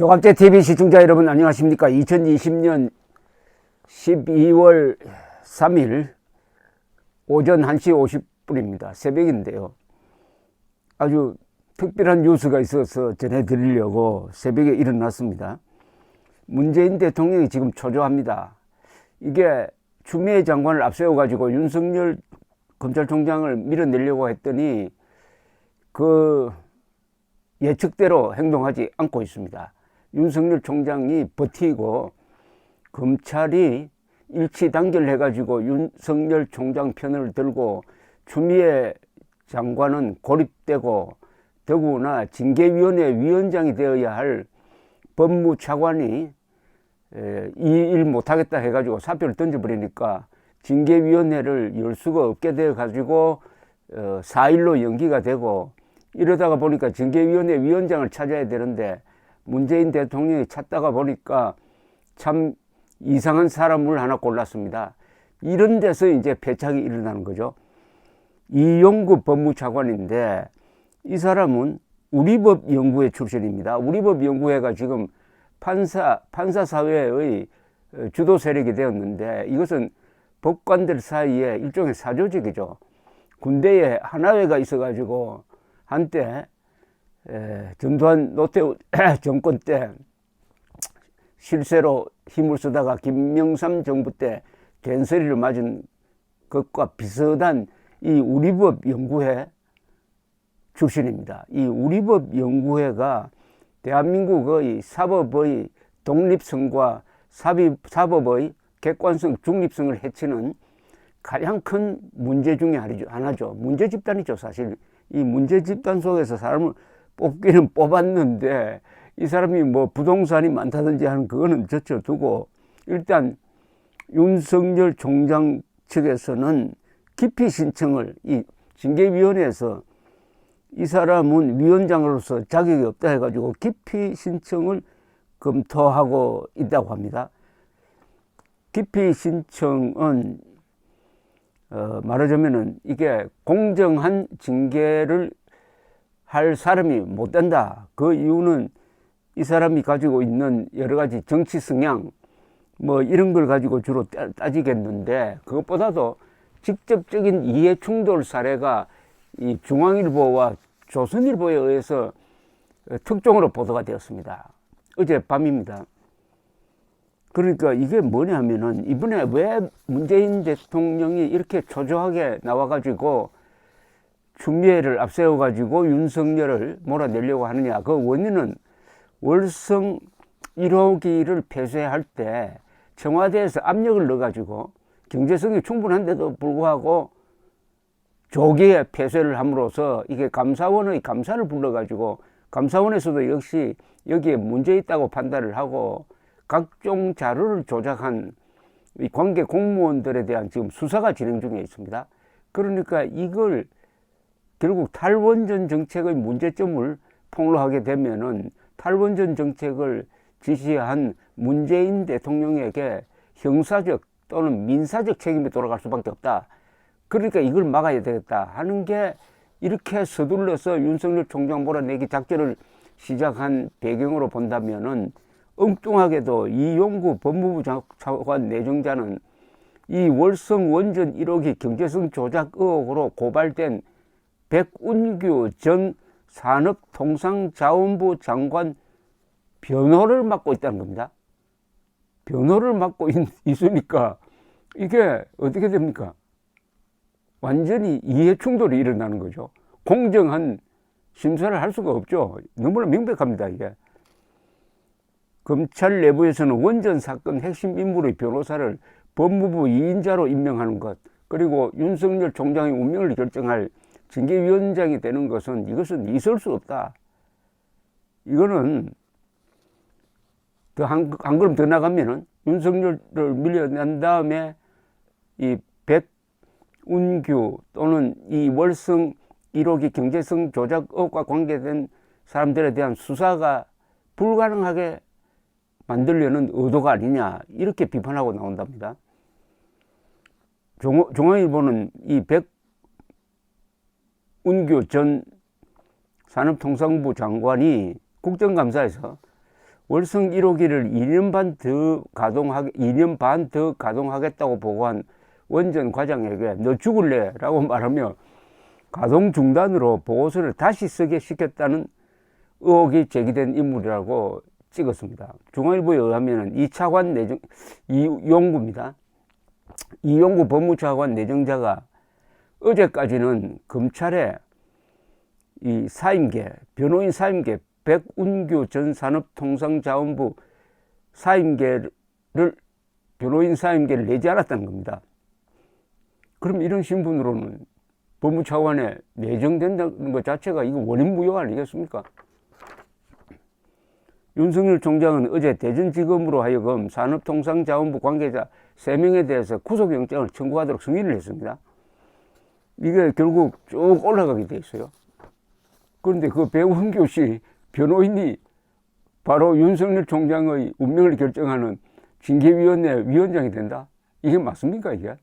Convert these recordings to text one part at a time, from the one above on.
조갑제 TV 시청자 여러분 안녕하십니까? 2020년 12월 3일 오전 1시 50분입니다. 새벽인데요. 아주 특별한 뉴스가 있어서 전해드리려고 새벽에 일어났습니다. 문재인 대통령이 지금 초조합니다. 이게 추미애 장관을 앞세워가지고 윤석열 검찰총장을 밀어내려고 했더니 그 예측대로 행동하지 않고 있습니다. 윤석열 총장이 버티고 검찰이 일치단결해가지고 윤석열 총장 편을 들고 추미애 장관은 고립되고 더구나 징계위원회 위원장이 되어야 할 법무차관이 이 일 못하겠다 해가지고 사표를 던져버리니까 징계위원회를 열 수가 없게 되어가지고 4일로 연기가 되고 이러다가 보니까 징계위원회 위원장을 찾아야 되는데 문재인 대통령이 찾다가 보니까 참 이상한 사람을 하나 골랐습니다. 이런 데서 이제 패착이 일어나는 거죠. 이용구 법무차관인데 이 사람은 우리법연구회 출신입니다. 우리법연구회가 지금 판사사회의 주도 세력이 되었는데 이것은 법관들 사이에 일종의 사조직이죠. 군대에 하나회가 있어가지고 한때 전두환 노태우 정권 때 실세로 힘을 쓰다가 김명삼 정부 때 된소리를 맞은 것과 비슷한 이 우리법연구회 출신입니다. 이 우리법연구회가 대한민국의 사법의 독립성과 사법의 객관성, 중립성을 해치는 가장 큰 문제 중에 하나죠. 문제 집단이죠. 사실 이 문제 집단 속에서 사람을 뽑기는 뽑았는데 이 사람이 뭐 부동산이 많다든지 하는 그거는 젖혀두고 일단 윤석열 총장 측에서는 기피 신청을 이 징계위원회에서 이 사람은 위원장으로서 자격이 없다 해가지고 기피 신청을 검토하고 있다고 합니다. 기피 신청은 말하자면은 이게 공정한 징계를 할 사람이 못 된다. 그 이유는 이 사람이 가지고 있는 여러 가지 정치 성향 뭐 이런 걸 가지고 주로 따지겠는데 그것보다도 직접적인 이해 충돌 사례가 이 중앙일보와 조선일보에 의해서 특종으로 보도가 되었습니다. 어젯밤입니다. 그러니까 이게 뭐냐 하면은 이번에 왜 문재인 대통령이 이렇게 초조하게 나와가지고 추미애를 앞세워가지고 윤석열을 몰아내려고 하느냐. 그 원인은 월성 1호기를 폐쇄할 때 청와대에서 압력을 넣어가지고 경제성이 충분한데도 불구하고 조기에 폐쇄를 함으로써 이게 감사원의 감사를 불러가지고 감사원에서도 역시 여기에 문제 있다고 판단을 하고 각종 자료를 조작한 이 관계 공무원들에 대한 지금 수사가 진행 중에 있습니다. 그러니까 이걸 결국 탈원전 정책의 문제점을 폭로하게 되면은 탈원전 정책을 지시한 문재인 대통령에게 형사적 또는 민사적 책임이 돌아갈 수밖에 없다. 그러니까 이걸 막아야 되겠다 하는 게 이렇게 서둘러서 윤석열 총장 몰아내기 작전을 시작한 배경으로 본다면은 엉뚱하게도 이용구 법무부 차관 내정자는 이 월성 원전 1호기 경제성 조작 의혹으로 고발된 백운규 전 산업통상자원부 장관 변호를 맡고 있다는 겁니다. 변호를 맡고 있으니까 이게 어떻게 됩니까? 완전히 이해충돌이 일어나는 거죠. 공정한 심사를 할 수가 없죠. 너무나 명백합니다, 이게. 검찰 내부에서는 원전 사건 핵심 인물의 변호사를 법무부 2인자로 임명하는 것, 그리고 윤석열 총장의 운명을 결정할 징계위원장이 되는 것은 이것은 있을 수 없다. 이거는 더 한 걸음 더 나가면은 윤석열을 밀려난 다음에 이 백운규 또는 이 월성 1호기 경제성 조작 의혹과 관계된 사람들에 대한 수사가 불가능하게 만들려는 의도가 아니냐 이렇게 비판하고 나온답니다. 중앙일보는 이 백운규 전 산업통상부 장관이 국정감사에서 월성 1호기를 2년 반 더 가동하겠다고 보고한 원전 과장에게 너 죽을래? 라고 말하며 가동 중단으로 보고서를 다시 쓰게 시켰다는 의혹이 제기된 인물이라고 찍었습니다. 중앙일보에 의하면 이용구입니다. 이용구 법무차관 내정자가 어제까지는 검찰에 이 사임계, 변호인 사임계, 백운규 전 산업통상자원부 변호인 사임계를 내지 않았다는 겁니다. 그럼 이런 신분으로는 법무차관에 내정된다는 것 자체가 이거 원인무효 아니겠습니까? 윤석열 총장은 어제 대전지검으로 하여금 산업통상자원부 관계자 3명에 대해서 구속영장을 청구하도록 승인을 했습니다. 이게 결국 쭉 올라가게 돼 있어요. 그런데 그 백운규 씨 변호인이 바로 윤석열 총장의 운명을 결정하는 징계위원회 위원장이 된다? 이게 맞습니까, 이게?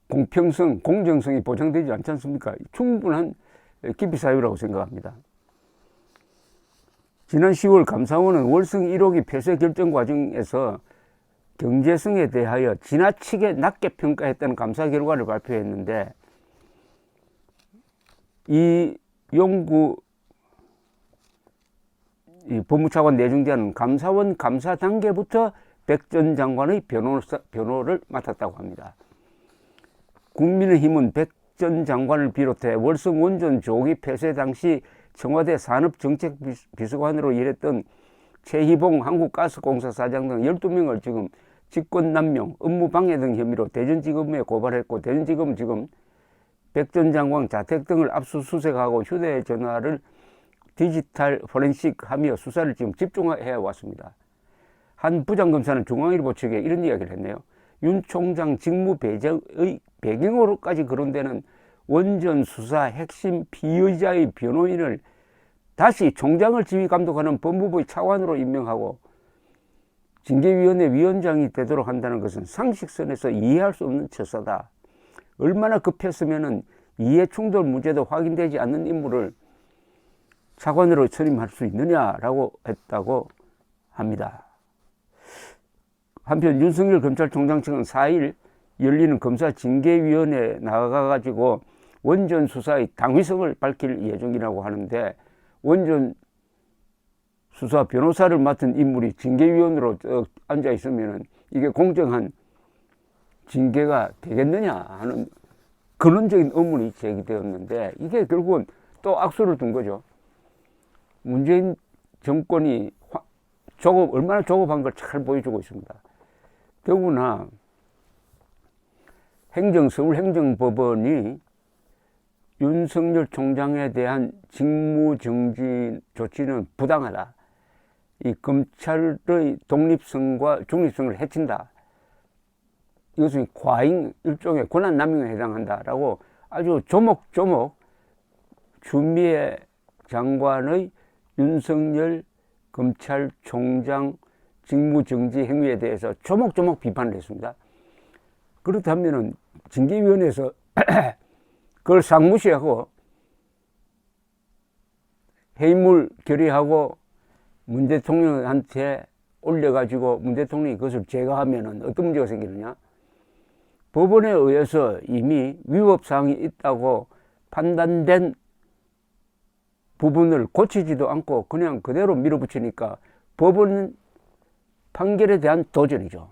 공평성, 공정성이 보장되지 않지 않습니까? 충분한 기피 사유라고 생각합니다. 지난 10월 감사원은 월성 1호기 폐쇄 결정 과정에서 경제성에 대하여 지나치게 낮게 평가했다는 감사 결과를 발표했는데, 이 법무차관 내정자는 감사원 감사 단계부터 백 전 장관의 변호를 맡았다고 합니다. 국민의힘은 백 전 장관을 비롯해 월성 원전 조기 폐쇄 당시 청와대 산업정책비서관으로 일했던 최희봉 한국가스공사 사장 등 12명을 지금 직권남용, 업무방해 등 혐의로 대전지검에 고발했고, 대전지검은 지금 백 전 장관 자택 등을 압수수색하고 휴대전화를 디지털 포렌식하며 수사를 지금 집중해 왔습니다. 한 부장검사는 중앙일보 측에 이런 이야기를 했네요. 윤 총장 직무 배제의 배경으로까지 거론되는 원전 수사 핵심 피의자의 변호인을 다시 총장을 지휘 감독하는 법무부의 차관으로 임명하고 징계위원회 위원장이 되도록 한다는 것은 상식선에서 이해할 수 없는 처사다. 얼마나 급했으면은 이해충돌 문제도 확인되지 않는 인물을 차관으로 선임할 수 있느냐라고 했다고 합니다. 한편 윤석열 검찰총장 측은 4일 열리는 검사 징계위원회에 나가가지고 원전 수사의 당위성을 밝힐 예정이라고 하는데, 원전 수사 변호사를 맡은 인물이 징계위원으로 앉아 있으면 이게 공정한 징계가 되겠느냐 하는 근원적인 의문이 제기되었는데, 이게 결국은 또 악수를 둔 거죠. 문재인 정권이 얼마나 조급한 걸 잘 보여주고 있습니다. 더구나 서울행정법원이 윤석열 총장에 대한 직무정지 조치는 부당하다. 이 검찰의 독립성과 중립성을 해친다. 이것은 과잉 일종의 권한남용에 해당한다라고 아주 조목조목 추미애 장관의 윤석열 검찰총장 직무정지 행위에 대해서 조목조목 비판을 했습니다. 그렇다면은 징계위원회에서 그걸 상무시하고 해임을 결의하고 문 대통령한테 올려가지고 문 대통령이 그것을 제거하면은 어떤 문제가 생기느냐? 법원에 의해서 이미 위법사항이 있다고 판단된 부분을 고치지도 않고 그냥 그대로 밀어붙이니까 법원 판결에 대한 도전이죠.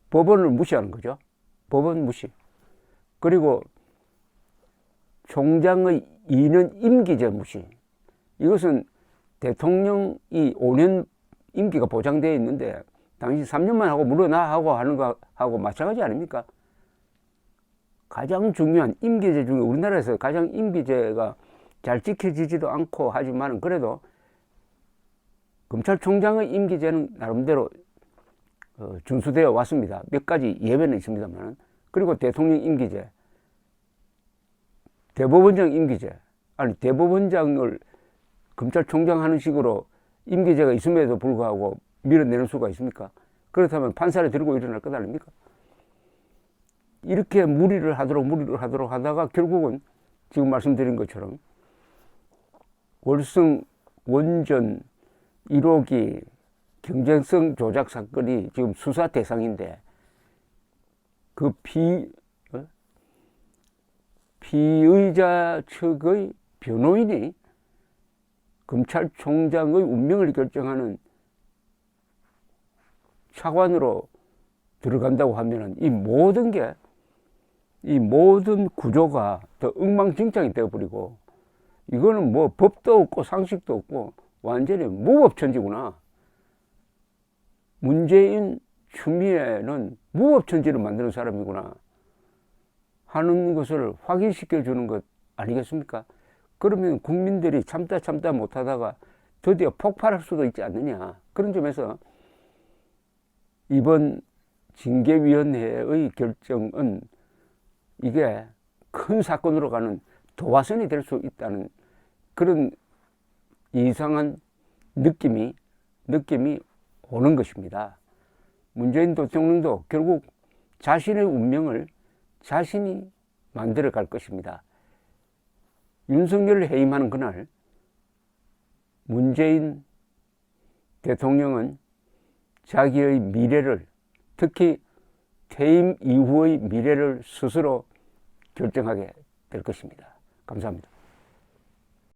법원을 무시하는 거죠. 법원 무시. 그리고 총장의 2년 임기제 무시. 이것은 대통령이 5년 임기가 보장되어 있는데 당신 3년만 하고 물러나 하고 하는 거하고 마찬가지 아닙니까? 가장 중요한 임기제 중에 우리나라에서 가장 임기제가 잘 지켜지지도 않고 하지만 그래도 검찰총장의 임기제는 나름대로 준수되어 왔습니다. 몇 가지 예외는 있습니다만. 그리고 대통령 임기제, 대법원장 임기제, 아니 대법원장을 검찰총장 하는 식으로 임기제가 있음에도 불구하고 밀어내는 수가 있습니까? 그렇다면 판사를 들고 일어날 것 아닙니까? 이렇게 무리를 하도록 하다가 결국은 지금 말씀드린 것처럼 월성 원전 1호기 경쟁성 조작 사건이 지금 수사 대상인데 그 피의자 측의 변호인이 검찰총장의 운명을 결정하는 차관으로 들어간다고 하면은 이 모든 구조가 더 엉망진창이 되어버리고, 이거는 뭐 법도 없고 상식도 없고 완전히 무법천지구나. 문재인 추미애는 무법천지를 만드는 사람이구나 하는 것을 확인시켜 주는 것 아니겠습니까? 그러면 국민들이 참다 못하다가 드디어 폭발할 수도 있지 않느냐. 그런 점에서 이번 징계위원회의 결정은 이게 큰 사건으로 가는 도화선이 될 수 있다는 그런 이상한 느낌이 오는 것입니다. 문재인 대통령도 결국 자신의 운명을 자신이 만들어 갈 것입니다. 윤석열을 해임하는 그날 문재인 대통령은 자기의 미래를, 특히 퇴임 이후의 미래를 스스로 결정하게 될 것입니다. 감사합니다.